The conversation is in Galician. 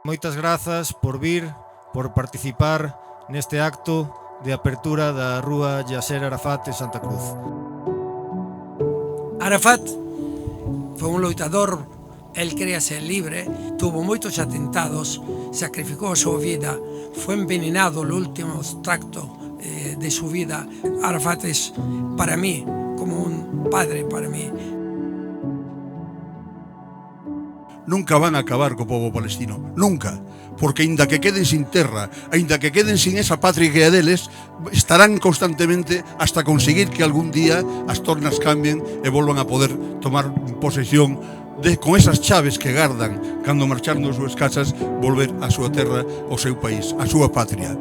Moitas grazas por vir, por participar neste acto de apertura da rúa Yasser Arafat en Santa Cruz. Arafat foi un loitador, el quería ser libre, tuvo moitos atentados, sacrificou a súa vida, foi envenenado no último tracto de súa vida. Arafat é para mí como un padre para mí. Nunca van a acabar co pobo palestino, nunca, porque aínda que queden sin terra, aínda que queden sin esa patria que é deles, estarán constantemente hasta conseguir que algún día as tornas cambien e volvan a poder tomar posesión con esas chaves que gardan cando marcharon das súas casas, volver á súa terra, ao seu país, á súa patria.